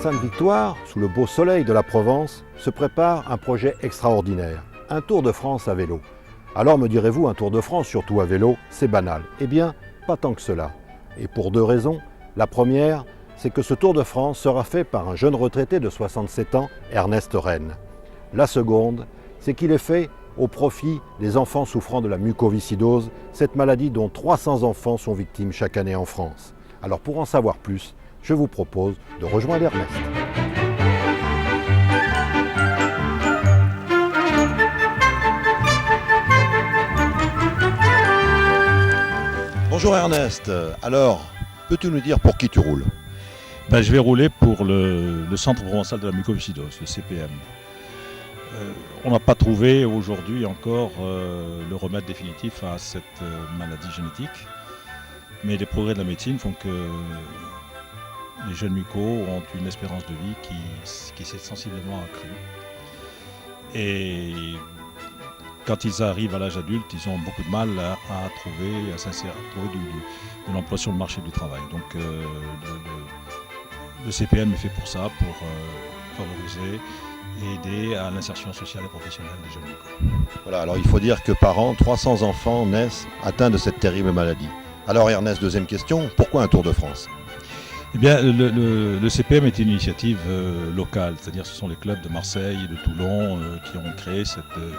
Sainte-Victoire, sous le beau soleil de la Provence, se prépare un projet extraordinaire, un Tour de France à vélo. Alors me direz-vous, un Tour de France, surtout à vélo, c'est banal. Eh bien, pas tant que cela. Et pour deux raisons. La première, c'est que ce Tour de France sera fait par un jeune retraité de 67 ans, Ernest Rennes. La seconde, c'est qu'il est fait au profit des enfants souffrant de la mucoviscidose, cette maladie dont 300 enfants sont victimes chaque année en France. Alors pour en savoir plus, je vous propose de rejoindre Ernest. Bonjour Ernest, alors peux-tu nous dire pour qui tu roules? Je vais rouler pour le Centre provençal de la mucoviscidose, le CPM. On n'a pas trouvé aujourd'hui encore le remède définitif à cette maladie génétique, mais les progrès de la médecine font que les jeunes mucos ont une espérance de vie qui s'est sensiblement accrue. Et quand ils arrivent à l'âge adulte, ils ont beaucoup de mal à trouver de l'emploi sur le marché du travail. Donc le CPM est fait pour ça, pour favoriser et aider à l'insertion sociale et professionnelle des jeunes mucos. Voilà, alors il faut dire que par an, 300 enfants naissent atteints de cette terrible maladie. Alors Ernest, deuxième question, pourquoi un Tour de France? Eh bien, le CPM est une initiative locale, c'est-à-dire ce sont les clubs de Marseille et de Toulon qui ont créé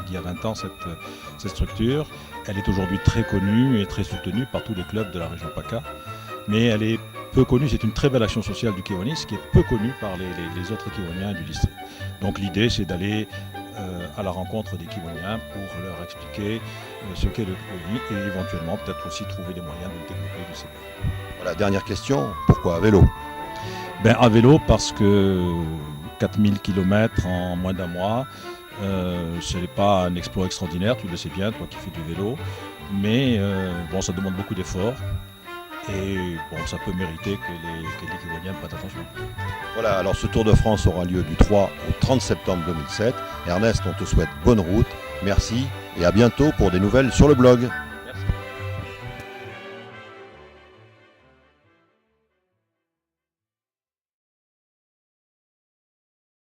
il y a 20 ans cette structure. Elle est aujourd'hui très connue et très soutenue par tous les clubs de la région PACA, mais elle est peu connue, c'est une très belle action sociale du Kiwanis qui est peu connue par les autres Kiwaniens du district. Donc l'idée c'est d'aller à la rencontre des Kiwaniens pour leur expliquer ce qu'est le Kiwani et éventuellement peut-être aussi trouver des moyens de le développer du CPM. Voilà, dernière question, pourquoi à vélo? À vélo parce que 4000 km en moins d'un mois, ce n'est pas un exploit extraordinaire, tu le sais bien, toi qui fais du vélo, mais ça demande beaucoup d'efforts et ça peut mériter que les Kiwaniens prêtent attention. Voilà, alors ce Tour de France aura lieu du 3 au 30 septembre 2007. Ernest, on te souhaite bonne route, merci et à bientôt pour des nouvelles sur le blog.